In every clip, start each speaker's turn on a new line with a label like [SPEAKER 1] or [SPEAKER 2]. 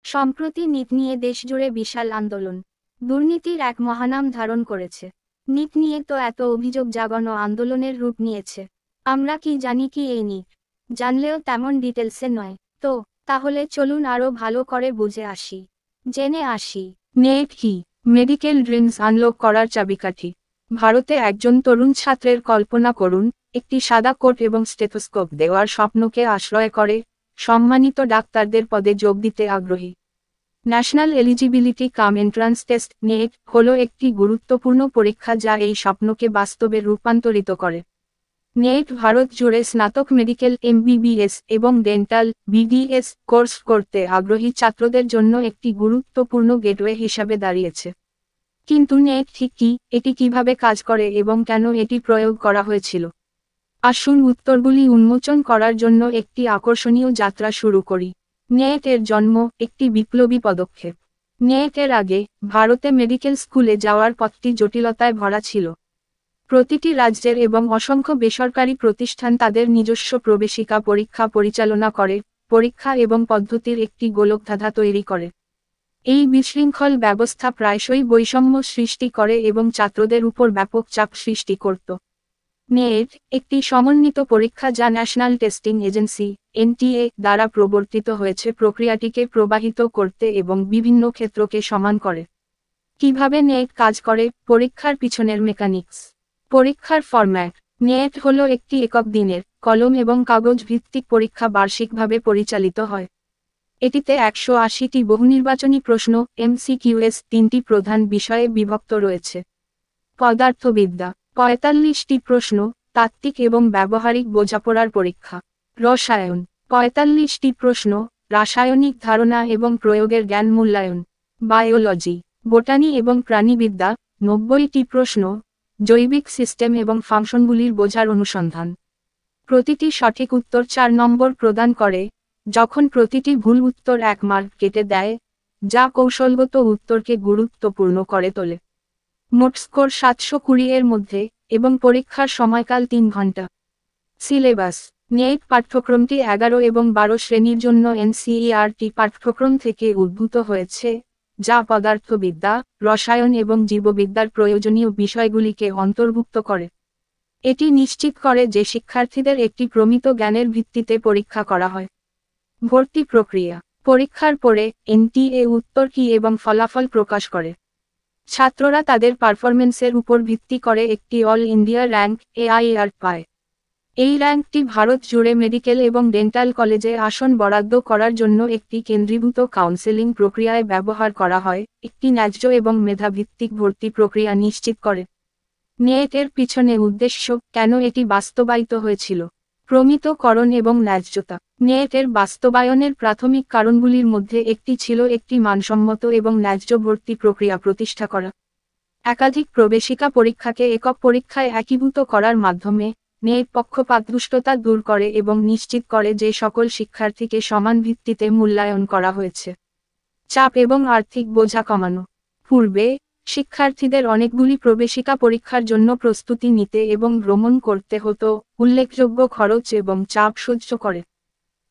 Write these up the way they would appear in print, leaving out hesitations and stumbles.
[SPEAKER 1] সম্প্রতি নিট নিয়ে দেশজুড়ে বিশাল আন্দোলন। দুর্নীতির এক মহানাম ধারণ করেছে। নিট নিয়ে তো এত অভিযোগ জাগানো আন্দোলনের রূপ নিয়েছে। আমরা কি জানি কি এই নিট? জানলেও তেমন ডিটেলসে নয়। তো তাহলে চলুন আরও ভালো করে বুঝে আসি, জেনে আসি।
[SPEAKER 2] নেট কি? মেডিকেল ড্রিমস আনলক করার চাবিকাঠি। ভারতে একজন তরুণ ছাত্রের কল্পনা করুন, একটি সাদা কোট এবং স্টেথোস্কোপ দেওয়ার স্বপ্নকে আশ্রয় করে সম্মানিত ডাক্তারদের পদে যোগ দিতে আগ্রহী। ন্যাশনাল এলিজিবিলিটি কাম এন্ট্রান্স টেস্ট নেট হলো একটি গুরুত্বপূর্ণ পরীক্ষা যা এই স্বপ্নকে বাস্তবে রূপান্তরিত করে। নেট ভারত জুড়ে স্নাতক মেডিকেল এমবিবিএস এবং ডেন্টাল বিডিএস কোর্স করতে আগ্রহী ছাত্রদের জন্য একটি গুরুত্বপূর্ণ গেটওয়ে হিসাবে দাঁড়িয়েছে। কিন্তু নেট ঠিক কি, এটি কিভাবে কাজ করে এবং কেন এটি প্রয়োগ করা হয়েছিল? আসুন উত্তরগুলি উন্মোচন করার জন্য একটি আকর্ষণীয় যাত্রা শুরু করি। নেট এর জন্ম একটি বিপ্লবী পদক্ষেপ। নেট এর আগে ভারতে মেডিকেল স্কুলে যাওয়ার পথটি জটিলতায় ভরা ছিল। প্রতিটি রাজ্যের এবং অসংখ্য বেসরকারি প্রতিষ্ঠান তাদের নিজস্ব প্রবেশিকা পরীক্ষা পরিচালনা করে, পরীক্ষা এবং পদ্ধতির একটি গোলকধাঁধা তৈরি করে। এই বিশৃঙ্খল ব্যবস্থা প্রায়শই বৈষম্য সৃষ্টি করে এবং ছাত্রদের উপর ব্যাপক চাপ সৃষ্টি করত। নেট একটি সমন্বিত পরীক্ষা যা ন্যাশনাল টেস্টিং এজেন্সি এনটিএ দ্বারা প্রবর্তিত হয়েছে প্রক্রিয়াটিকে প্রবাহিত করতে এবং বিভিন্ন ক্ষেত্রকে সমান করে। কিভাবে নেট কাজ করে? পরীক্ষার পিছনের মেকানিক্স। পরীক্ষার ফরম্যাট। নেট হলো একটি একক দিনের, কলম এবং কাগজ ভিত্তিক পরীক্ষা বার্ষিকভাবে পরিচালিত হয়। এটিতে 180টি বহুনির্বাচনী প্রশ্ন এমসিকিউএস 3টি প্রধান বিষয়ে বিভক্ত রয়েছে। পদার্থবিদ্যা 45টি প্রশ্ন, তাত্ত্বিক এবং ব্যবহারিক বোঝাপড়ার পরীক্ষা। রসায়ন 45টি প্রশ্ন, রাসায়নিক ধারণা এবং প্রয়োগের জ্ঞান মূল্যায়ন। বায়োলজি, বোটানি এবং প্রাণীবিদ্যা 90টি প্রশ্ন, জৈবিক সিস্টেম এবং ফাংশনগুলির বোঝার অনুসন্ধান। প্রতিটি সঠিক উত্তর 4 নম্বর প্রদান করে, যখন প্রতিটি ভুল উত্তর 1 মার্ক কেটে দেয়, যা কৌশলগত উত্তরকে গুরুত্বপূর্ণ করে তোলে। মোট স্কোর 720 এর মধ্যে, এবং পরীক্ষার সময়কাল 3 ঘন্টা। সিলেবাস। নেট পাঠ্যক্রমটি 11 এবং 12 শ্রেণীর জন্য এনসিইআরটি পাঠ্যক্রম থেকে উদ্ভূত হয়েছে, যা পদার্থবিদ্যা, রসায়ন এবং জীববিদ্যার প্রয়োজনীয় বিষয়গুলিকে অন্তর্ভুক্ত করে। এটি নিশ্চিত করে যে শিক্ষার্থীদের একটি প্রমিত জ্ঞানের ভিত্তিতে পরীক্ষা করা হয়। ভর্তি প্রক্রিয়া। পরীক্ষার পরে এনটিএ উত্তর কী এবং ফলাফল প্রকাশ করে। ছাত্ররা তাদের পারফরমেন্সের উপর ভিত্তি করে একটি অল ইন্ডিয়া র্যাঙ্ক এআইআর পায়। এই র্যাঙ্কটি ভারত জুড়ে মেডিকেল এবং ডেন্টাল কলেজে আসন বরাদ্দ করার জন্য একটি কেন্দ্রীভূত কাউন্সেলিং প্রক্রিয়ায় ব্যবহার করা হয়, একটি ন্যায্য এবং মেধাভিত্তিক ভর্তি প্রক্রিয়া নিশ্চিত করে। নেট এর পিছনে উদ্দেশ্য, কেন এটি বাস্তবায়িত হয়েছিল? প্রমিতকরণ এবং ন্যায্যতা। নেট এর বাস্তবায়নের প্রাথমিক কারণগুলির মধ্যে একটি ছিল একটি মানসম্মত এবং ন্যায্য ভর্তি প্রক্রিয়া প্রতিষ্ঠা করা। একাধিক প্রবেশিকা পরীক্ষাকে একক পরীক্ষায় একীভূত করার মাধ্যমে নেট পক্ষপাতদুষ্টতা দূর করে এবং নিশ্চিত করে যে সকল শিক্ষার্থীকে সমান ভিত্তিতে মূল্যায়ন করা হয়েছে। চাপ এবং আর্থিক বোঝা কমানো। পূর্বে শিক্ষার্থীদের অনেকগুলি প্রবেশিকা পরীক্ষার জন্য প্রস্তুতি নিতে এবং ভ্রমণ করতে হতো, উল্লেখযোগ্য খরচ এবং চাপ সহ্য করে।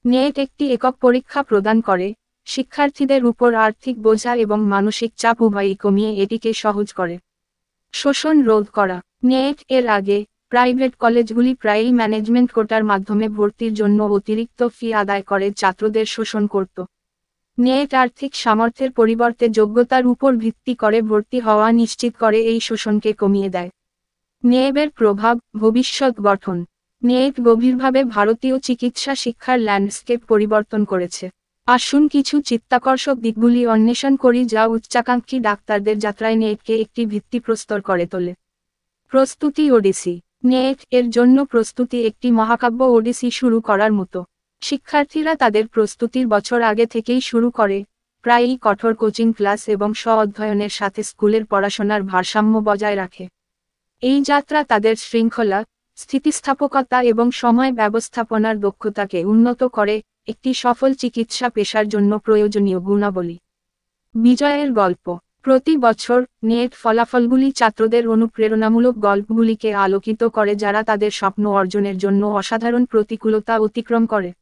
[SPEAKER 2] নেট একটি একক পরীক্ষা প্রদান করে, শিক্ষার্থীদের উপর আর্থিক বোঝা এবং মানসিক চাপ উভয়ই কমিয়ে এটিকে সহজ করে। শোষণ রোধ করা। নেট এর আগে প্রাইভেট কলেজগুলি প্রায়ই ম্যানেজমেন্ট কোটার মাধ্যমে ভর্তির জন্য অতিরিক্ত ফি আদায় করে ছাত্রদের শোষণ করত। নেট আর্থিক সামর্থ্যের পরিবর্তে যোগ্যতার উপর ভিত্তি করে ভর্তি হওয়া নিশ্চিত করে এই শোষণকে কমিয়ে দেয়। নেটের প্রভাব, ভবিষ্যৎ গঠন। নেট গভীরভাবে ভারতীয় চিকিৎসা শিক্ষার ল্যান্ডস্কেপ পরিবর্তন করেছে। আসুন কিছু চিত্তাকর্ষক দিকগুলি অন্বেষণ করি যা উচ্চাকাঙ্ক্ষী ডাক্তারদের যাত্রায় নেটকে একটি ভিত্তিপ্রস্তর করে তোলে। প্রস্তুতি ওডিসি। নেট এর জন্য প্রস্তুতি একটি মহাকাব্য ওডিসি শুরু করার মতো। শিক্ষার্থীরা তাদের প্রস্তুতির বছর আগে থেকেই শুরু করে, প্রায়ই কঠোর কোচিং ক্লাস এবং স্ব-অধ্যয়নের সাথে স্কুলের পড়াশোনার ভারসাম্য বজায় রাখে। এই যাত্রা তাদের শৃঙ্খলা, স্থিতিস্থাপকতা এবং সময় ব্যবস্থাপনার দক্ষতাকে উন্নত করে, একটি সফল চিকিৎসা পেশার জন্য প্রয়োজনীয় গুণাবলী। বিজয়ের গল্প। প্রতি বছর নেট ফলাফলগুলি ছাত্রদের অনুপ্রেরণামূলক গল্পগুলিকে আলোকিত করে যারা তাদের স্বপ্ন অর্জনের জন্য অসাধারণ প্রতিকূলতা অতিক্রম করে।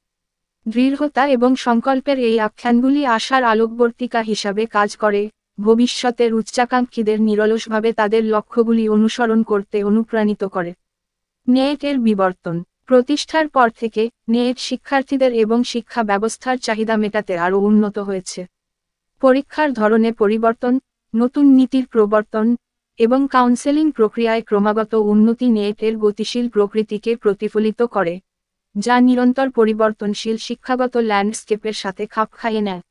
[SPEAKER 2] দৃঢ়তা এবং সংকল্পের এই আখ্যানগুলি আশার আলোকবর্তিকা হিসাবে কাজ করে, ভবিষ্যতের উচ্চাকাঙ্ক্ষীদের নিরলসভাবে তাদের লক্ষ্যগুলি অনুসরণ করতে অনুপ্রাণিত করে। নেটের বিবর্তন প্রতিষ্ঠার পর থেকে নেট শিক্ষার্থীদের এবং শিক্ষা ব্যবস্থার চাহিদা মেটাতে আরও উন্নত হয়েছে। পরীক্ষার ধরনে পরিবর্তন, নতুন নীতির প্রবর্তন এবং কাউন্সেলিং প্রক্রিয়ায় ক্রমাগত উন্নতি নেটের গতিশীল প্রকৃতিকে প্রতিফলিত করে, যা নিরন্তর পরিবর্তনশীল শিক্ষাগত ল্যান্ডস্কেপের সাথে খাপ খাইয়ে নেয়।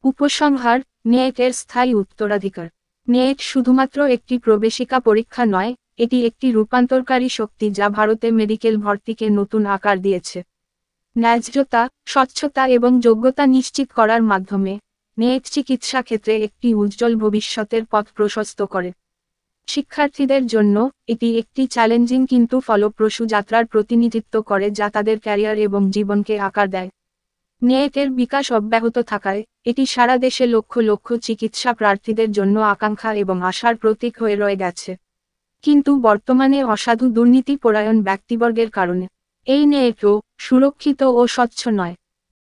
[SPEAKER 2] উপসংহার: নেটের স্থায়ী উত্তরাধিকার। নেট শুধুমাত্র একটি প্রবেশিকা পরীক্ষা নয়, এটি একটি রূপান্তরকারী শক্তি যা ভারতে মেডিকেল ভর্তিকে নতুন আকার দিয়েছে। ন্যায্যতা, স্বচ্ছতা এবং যোগ্যতা নিশ্চিত করার মাধ্যমে নেট চিকিৎসা ক্ষেত্রে একটি উজ্জ্বল ভবিষ্যতের পথ প্রশস্ত করে। শিক্ষার্থীদের জন্য এটি একটি চ্যালেঞ্জিং কিন্তু ফলপ্রসূ যাত্রার প্রতিনিধিত্ব করে যা তাদের ক্যারিয়ার এবং জীবনকে আকার দেয়। নেটের বিকাশ অব্যাহত থাকায় এটি সারা দেশে লক্ষ লক্ষ চিকিৎসা প্রার্থীদের জন্য আকাঙ্ক্ষা এবং আশার প্রতীক হয়ে রয়ে গেছে। কিন্তু বর্তমানে অসাধু দুর্নীতিপরায়ণ ব্যক্তিবর্গের কারণে এই নেটও সুরক্ষিত ও স্বচ্ছ নয়।